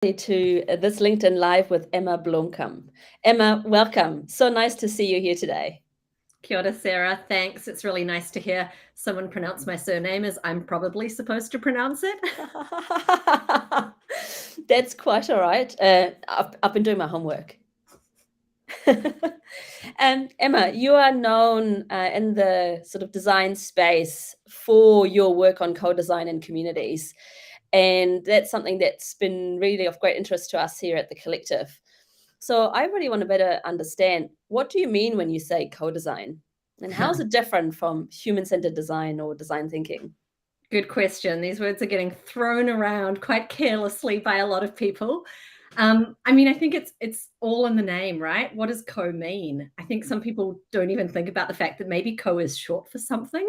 To this LinkedIn Live with Emma Blomkamp. Emma, welcome. So nice to see you here today. Kia ora, Sarah. Thanks. It's really nice to hear someone pronounce my surname as I'm probably supposed to pronounce it. That's quite all right. I've been doing my homework. Emma, you are known in the sort of design space for your work on co-design in communities. And that's something that's been really of great interest to us here at the collective. So I really want to better understand, what do you mean when you say co-design? And how is it different from human-centered design or design thinking? Good question. These words are getting thrown around quite carelessly by a lot of people. I think it's all in the name, right? What does co mean? I think some people don't even think about the fact that maybe co is short for something.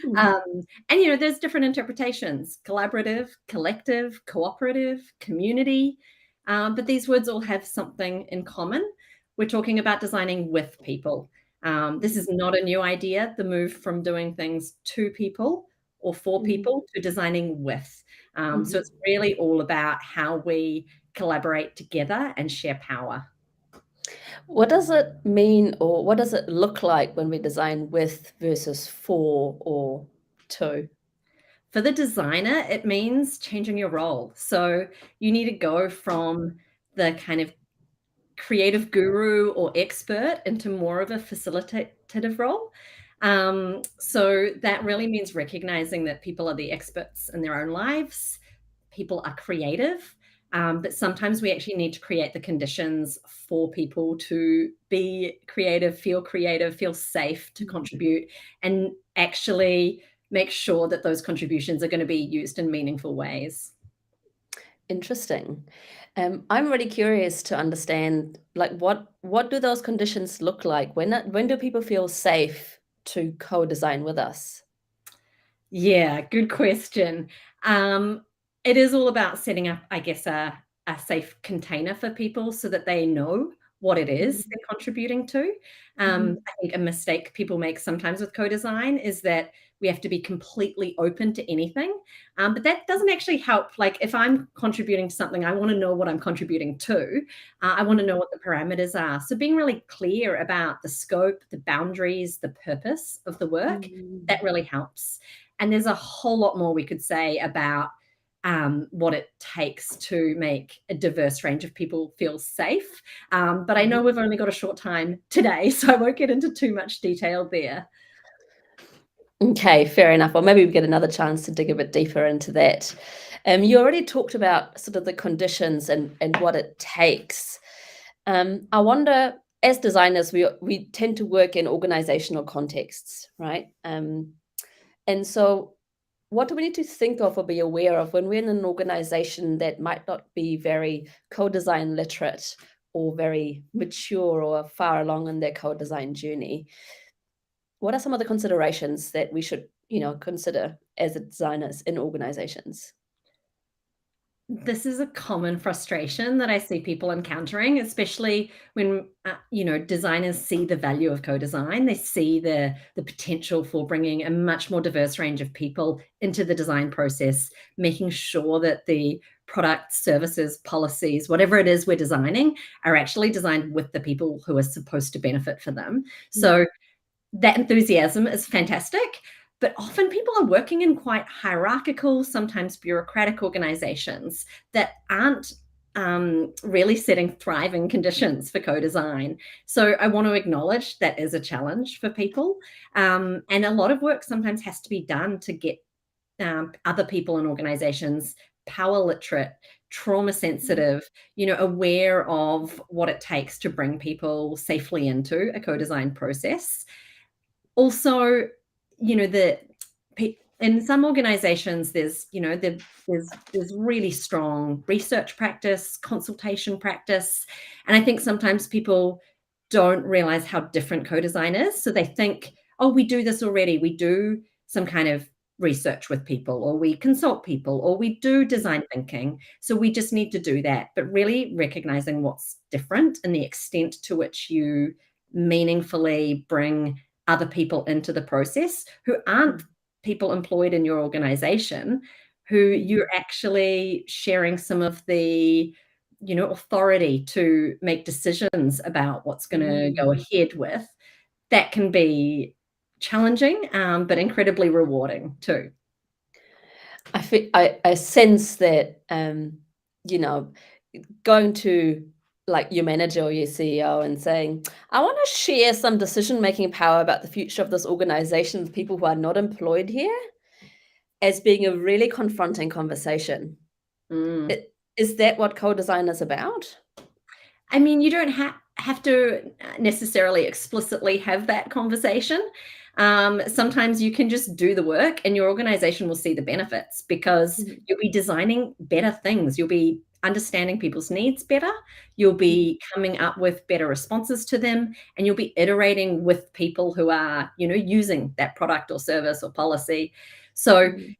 Mm. There's different interpretations: collaborative, collective, cooperative, community. But these words all have something in common. We're talking about designing with people. This is not a new idea, the move from doing things to people or for people to designing with. So it's really all about how we collaborate together and share power. What does it mean, or what does it look like when we design with versus for or to? For the designer, it means changing your role. So you need to go from the kind of creative guru or expert into more of a facilitative role. So that really means recognizing that people are the experts in their own lives. People are creative, but sometimes we actually need to create the conditions for people to be creative, feel safe to contribute, and actually make sure that those contributions are going to be used in meaningful ways. Interesting. I'm really curious to understand, like, what do those conditions look like? When do people feel safe to co-design with us? Yeah, good question. It is all about setting up, I guess, a safe container for people so that they know what it is Mhm, they're contributing to. mhm, I think a mistake people make sometimes with co-design is that we have to be completely open to anything. But that doesn't actually help. Like, if I'm contributing to something, I want to know what I'm contributing to. I want to know what the parameters are. So being really clear about the scope, the boundaries, the purpose of the work, mhm. that really helps. And there's a whole lot more we could say about what it takes to make a diverse range of people feel safe. But I know we've only got a short time today, so I won't get into too much detail there. Okay, fair enough. Well, maybe we get another chance to dig a bit deeper into that. You already talked about sort of the conditions and what it takes. I wonder, as designers, we tend to work in organizational contexts, right? And so, what do we need to think of or be aware of when we're in an organization that might not be very co-design literate or very mature or far along in their co-design journey? What are some of the considerations that we should, consider as designers in organizations? This is a common frustration that I see people encountering, especially when designers see the value of co-design. They see the potential for bringing a much more diverse range of people into the design process, making sure that the products, services, policies, whatever it is we're designing, are actually designed with the people who are supposed to benefit from them. Mm, So that enthusiasm is fantastic, but often people are working in quite hierarchical, sometimes bureaucratic organizations that aren't really setting thriving conditions for co-design. So I want to acknowledge that is a challenge for people. And a lot of work sometimes has to be done to get other people in organizations power literate, trauma mm, sensitive, aware of what it takes to bring people safely into a co-design process. Also, the in some organizations, there's really strong research practice, consultation practice, and I think sometimes people don't realize how different co-design is. So they think, oh, we do this already. We do some kind of research with people, or we consult people, or we do design thinking. So we just need to do that. But really recognizing what's different and the extent to which you meaningfully bring other people into the process who aren't mm. people employed in your organization, who you're actually sharing some of the, authority to make decisions about what's going to go ahead with. That can be challenging, but incredibly rewarding too. I sense that, you know, going to, like, your manager or your CEO and saying, "I wanna share some decision-making power about the future of this organization with people who are not employed here," as being a really confronting conversation. Mm. Is that what co-design is about? I mean, you don't have to necessarily explicitly have that conversation. Sometimes you can just do the work and your organization will see the benefits because Mhm, you'll be designing better things. You'll be understanding people's needs better. You'll mhm, be coming up with better responses to them, and you'll be iterating with people who are, using that product or service or policy. So mhm,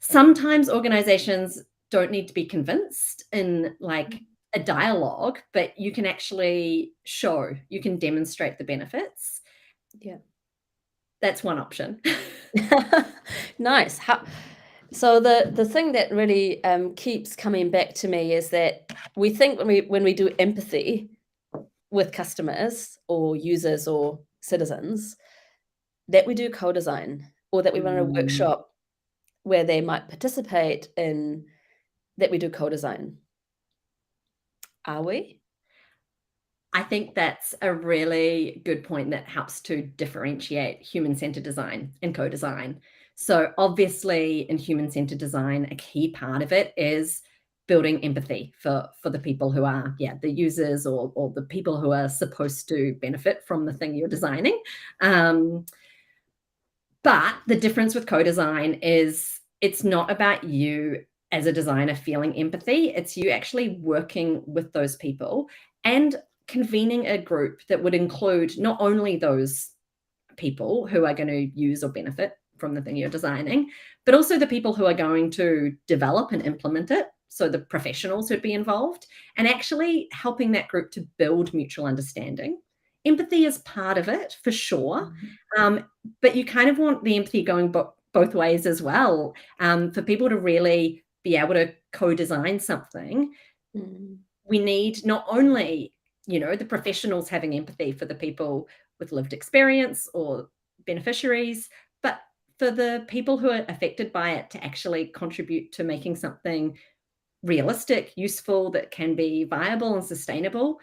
sometimes organizations don't need to be convinced in mhm. like a dialogue, but you can actually show, you can demonstrate the benefits. Yeah. That's one option. Nice. So the thing that really, keeps coming back to me is that we think when we do empathy with customers or users or citizens, that we do co-design or that we run a Mm. workshop where they might participate in that we do co-design. Are we? I think that's a really good point that helps to differentiate human-centered design and co-design. So obviously in human-centered design, a key part of it is building empathy for the people who are, the users or the people who are supposed to benefit from the thing you're designing. Um, but the difference with co-design is it's not about you as a designer feeling empathy. It's you actually working with those people and convening a group that would include not only those people who are going to use or benefit from the thing you're designing, but also the people who are going to develop and implement it. So the professionals who'd be involved and actually helping that group to build mutual understanding. Empathy is part of it for sure. Mhm, Um, but you kind of want the empathy going both ways as well. For people to really be able to co-design something, mm, we need not only, the professionals having empathy for the people with lived experience or beneficiaries, but for the people who are affected by it to actually contribute to making something realistic, useful, that can be viable and sustainable.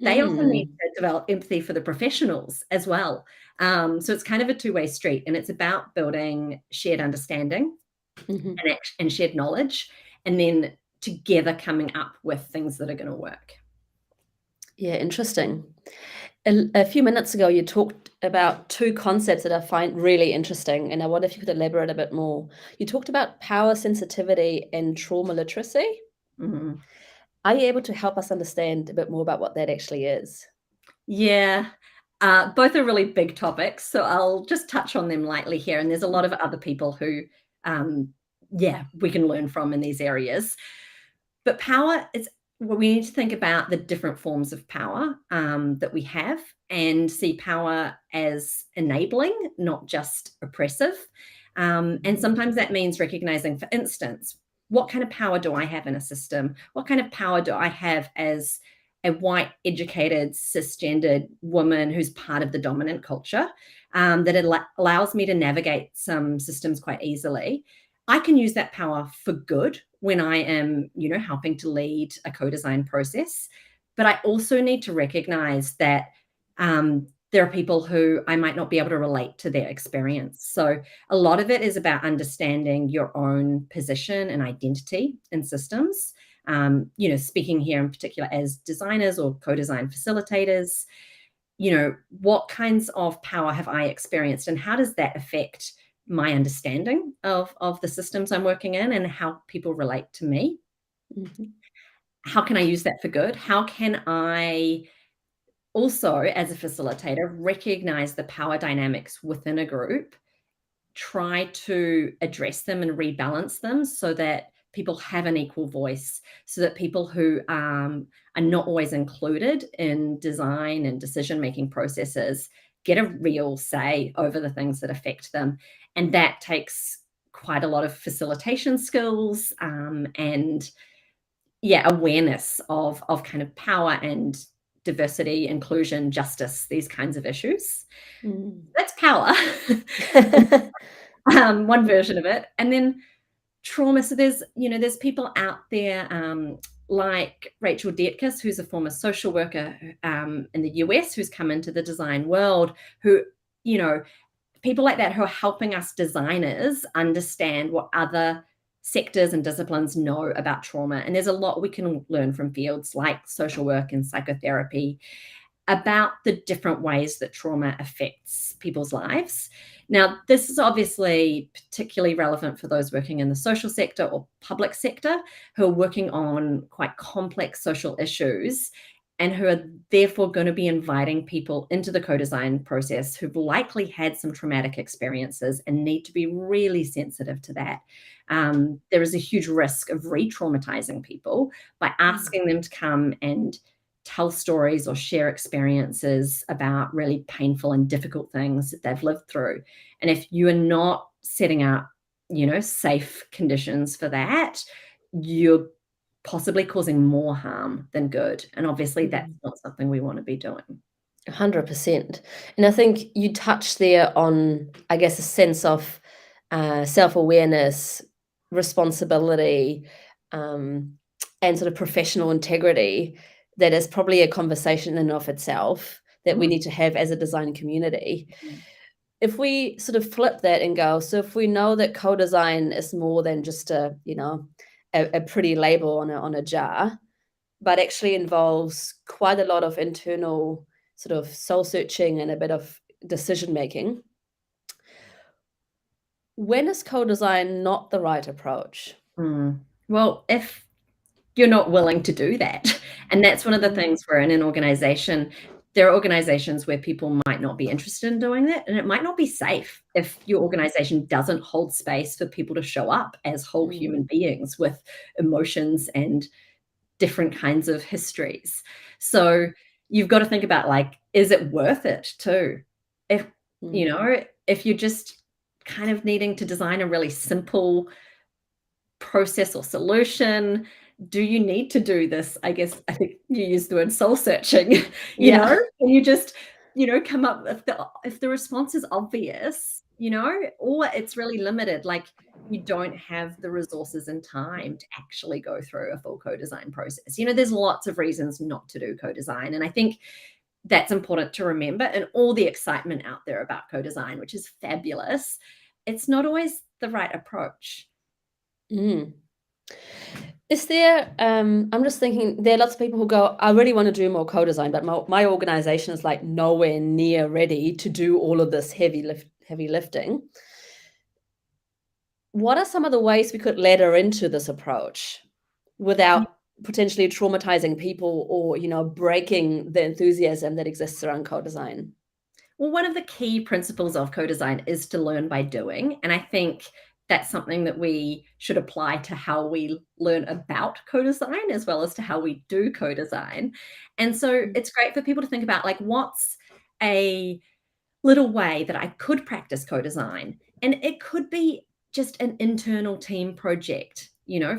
They often need mhm, to develop empathy for the professionals as well. So it's kind of a two-way street, and it's about building shared understanding mhm. and shared knowledge, and then together coming up with things that are going to work. Yeah, interesting. A few minutes ago, you talked about 2 concepts that I find really interesting, and I wonder if you could elaborate a bit more. You talked about power sensitivity and trauma literacy. Mhm. Are you able to help us understand a bit more about what that actually is? Yeah. Both are really big topics, so I'll just touch on them lightly here, and there's a lot of other people who, um, we can learn from in these areas. But power is well, we need to think about the different forms of power, that we have and see power as enabling, not just oppressive. And Mhm, sometimes that means recognizing, for instance, what kind of power do I have in a system? What kind of power do I have as a white, educated, cisgendered woman who's part of the dominant culture, that allows me to navigate some systems quite easily? I can use that power for good when I am, helping to lead a co-design process. But I also need to recognize that there are people who I might not be able to relate to their experience. So a lot of it is about understanding your own position and identity in systems. Speaking here in particular as designers or co-design facilitators, what kinds of power have I experienced and how does that affect my understanding of the systems I'm working in and how people relate to me? mhm, How can I use that for good? How can I also, as a facilitator, recognize the power dynamics within a group, try to address them and rebalance them so that people have an equal voice, so that people who are not always included in design and decision making processes get a real say over the things that affect them. And that takes quite a lot of facilitation skills, and yeah, awareness of kind of power and diversity, inclusion, justice, these kinds of issues. Mm. That's power. One version of it. And then trauma. So there's people out there, like Rachel Dietkes, who's a former social worker in the US, who's come into the design world, who, people like that who are helping us designers understand what other sectors and disciplines know about trauma. And there's a lot we can learn from fields like social work and psychotherapy about the different ways that trauma affects people's lives. Now, this is obviously particularly relevant for those working in the social sector or public sector who are working on quite complex social issues and who are therefore going to be inviting people into the co-design process who've likely had some traumatic experiences and need to be really sensitive to that. There is a huge risk of re-traumatizing people by asking them to come and tell stories or share experiences about really painful and difficult things that they've lived through. And if you are not setting up, safe conditions for that, you're possibly causing more harm than good. And obviously that's not something we want to be doing. 100%. And I think you touched there on, I guess, a sense of self-awareness, responsibility, and sort of professional integrity that is probably a conversation in and of itself that we need to have as a design community. If we sort of flip that and go, so if we know that co-design is more than just a pretty label on a jar, but actually involves quite a lot of internal sort of soul searching and a bit of decision making, when is co-design not the right approach? Well, if you're not willing to do that, and that's one of the things where in an organization, there are organizations where people might not be interested in doing that, and it might not be safe if your organization doesn't hold space for people to show up as whole human beings with emotions and different kinds of histories. So you've got to think about, like, is it worth it too? If if you're just kind of needing to design a really simple process or solution, do you need to do this? I guess I think you used the word soul searching. And you just come up if the response is obvious, or it's really limited, like you don't have the resources and time to actually go through a full co-design process. There's lots of reasons not to do co-design, and I think that's important to remember. And all the excitement out there about co-design, which is fabulous, it's not always the right approach. Is there, I'm just thinking, there are lots of people who go, I really want to do more co-design, but my organization is like nowhere near ready to do all of this heavy lifting. What are some of the ways we could ladder into this approach without potentially traumatizing people or, breaking the enthusiasm that exists around co-design? Well, one of the key principles of co-design is to learn by doing. And I think that's something that we should apply to how we learn about co-design as well as to how we do co-design. And so it's great for people to think about, like, what's a little way that I could practice co-design? And it could be just an internal team project,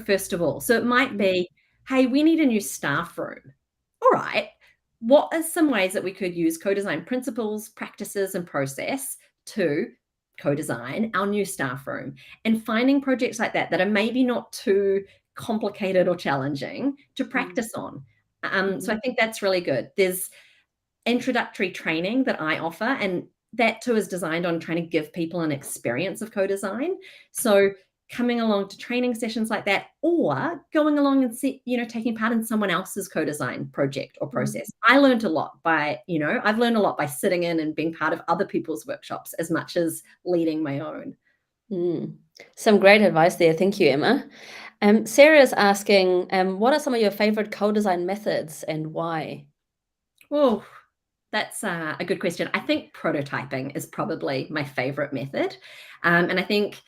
first of all. So it might be, hey, we need a new staff room. All right. What are some ways that we could use co-design principles, practices, and process to co-design our new staff room? And finding projects like that are maybe not too complicated or challenging to practice on. So I think that's really good. There's introductory training that I offer, and that too is designed on trying to give people an experience of co-design. So coming along to training sessions like that, or going along and taking part in someone else's co-design project or process. I've learned a lot by sitting in and being part of other people's workshops as much as leading my own. Some great advice there. Thank you, Emma. Sarah is asking, what are some of your favorite co-design methods and why? Oh, that's a good question. I think prototyping is probably my favorite method. And I think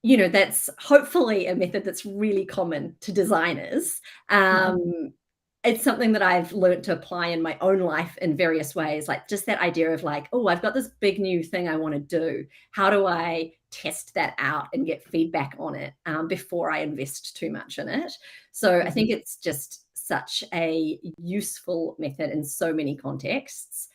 that's hopefully a method that's really common to designers. It's something that I've learned to apply in my own life in various ways, like just that idea of, like, oh, I've got this big new thing I want to do. How do I test that out and get feedback on it before I invest too much in it. So I think it's just such a useful method in so many contexts.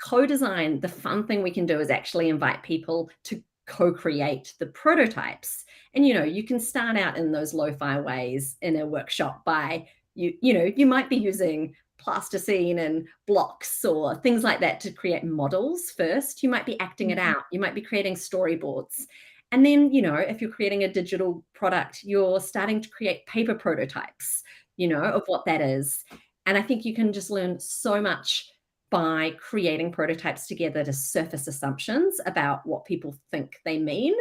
Co-design, the fun thing we can do is actually invite people to co-create the prototypes. And, you can start out in those lo-fi ways in a workshop by, you might be using plasticine and blocks or things like that to create models first. You might be acting it out. You might be creating storyboards. And then, if you're creating a digital product, you're starting to create paper prototypes, of what that is. And I think you can just learn so much by creating prototypes together to surface assumptions about what people think they mean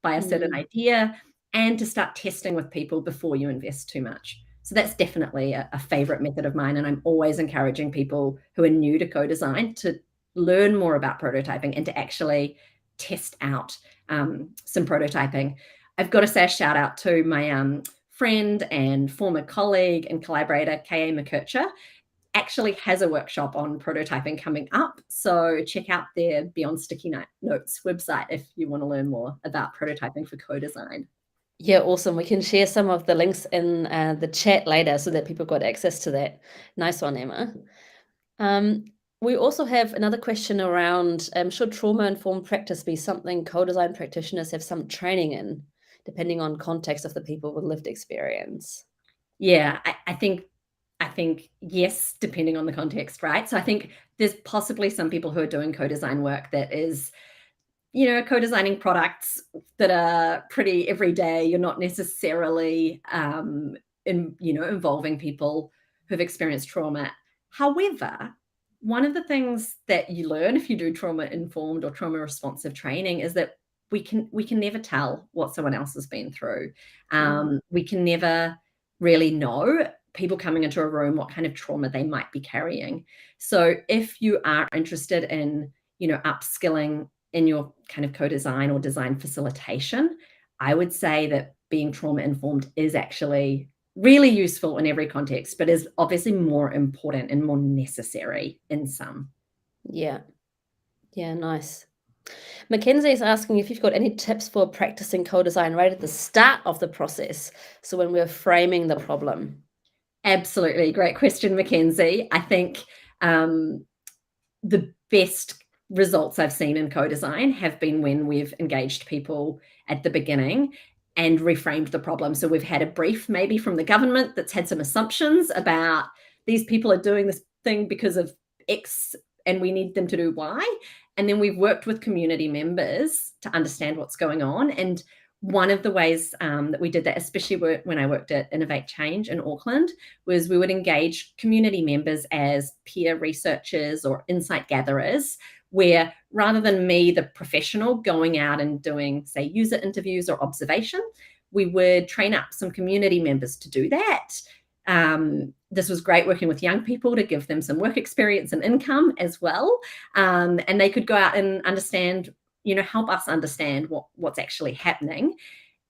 by a certain idea, and to start testing with people before you invest too much. So that's definitely a favorite method of mine. And I'm always encouraging people who are new to co-design to learn more about prototyping and to actually test out some prototyping. I've got to say a shout out to my friend and former colleague and collaborator, K.A. McKercher, actually has a workshop on prototyping coming up. So check out their Beyond Sticky Notes website if you want to learn more about prototyping for co-design. Yeah, awesome. We can share some of the links in the chat later so that people got access to that. Nice one, Emma. We also have another question around, should trauma-informed practice be something co-design practitioners have some training in, depending on context of the people with lived experience? Yeah, I think yes, depending on the context, right? So I think there's possibly some people who are doing co-design work that is, co-designing products that are pretty everyday. You're not necessarily involving people who've experienced trauma. However, one of the things that you learn if you do trauma-informed or trauma-responsive training is that we can never tell what someone else has been through. We can never really know, people coming into a room, what kind of trauma they might be carrying. So if you are interested in, upskilling in your kind of co-design or design facilitation, I would say that being trauma-informed is actually really useful in every context, but is obviously more important and more necessary in some. Yeah. Yeah, nice. Mackenzie is asking if you've got any tips for practicing co-design right at the start of the process. So when we're framing the problem. Absolutely. Great question, Mackenzie. I think the best results I've seen in co-design have been when we've engaged people at the beginning and reframed the problem. So we've had a brief maybe from the government that's had some assumptions about these people are doing this thing because of X and we need them to do Y. And then we've worked with community members to understand what's going on. And one of the ways that we did that, especially when I worked at Innovate Change in Auckland, was we would engage community members as peer researchers or insight gatherers, where rather than me, the professional, going out and doing, say, user interviews or observation, we would train up some community members to do that. This was great working with young people to give them some work experience and income as well. And they could go out and understand, help us understand what's actually happening.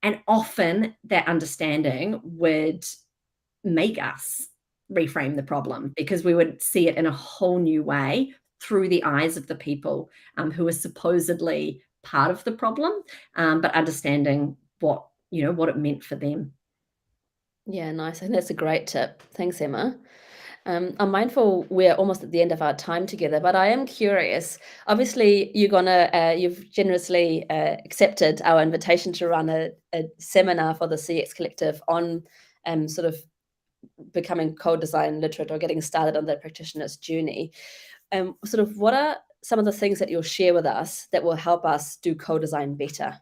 And often that understanding would make us reframe the problem because we would see it in a whole new way through the eyes of the people who are supposedly part of the problem, but understanding what it meant for them. Yeah, nice. I think that's a great tip. Thanks, Emma. I'm mindful we're almost at the end of our time together, but I am curious. Obviously, you've generously accepted our invitation to run a seminar for the CX Collective on sort of becoming co-design literate or getting started on the practitioner's journey. Sort of what are some of the things that you'll share with us that will help us do co-design better?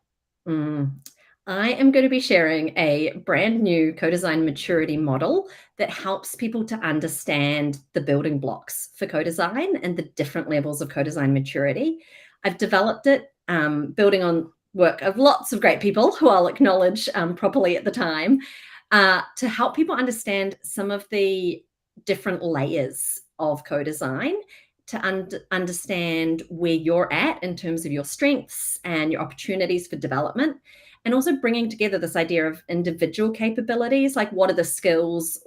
I am going to be sharing a brand new co-design maturity model that helps people to understand the building blocks for co-design and the different levels of co-design maturity. I've developed it building on work of lots of great people who I'll acknowledge properly at the time to help people understand some of the different layers of co-design, to understand where you're at in terms of your strengths and your opportunities for development. And also bringing together this idea of individual capabilities, like what are the skills,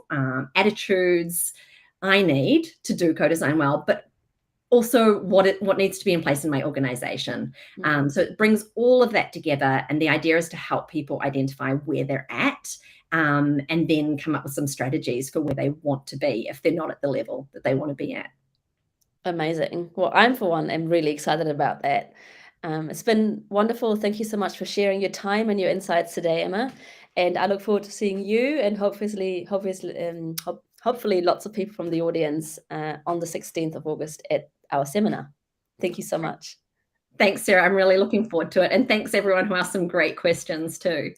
attitudes I need to do co-design well, but also what needs to be in place in my organization. So it brings all of that together, and the idea is to help people identify where they're at, and then come up with some strategies for where they want to be if they're not at the level that they want to be at. Amazing. Well, I'm for one, am really excited about that. It's been wonderful. Thank you so much for sharing your time and your insights today, Emma. And I look forward to seeing you and hopefully lots of people from the audience on the 16th of August at our seminar. Thank you so much. Thanks, Sarah. I'm really looking forward to it. And thanks everyone who asked some great questions too.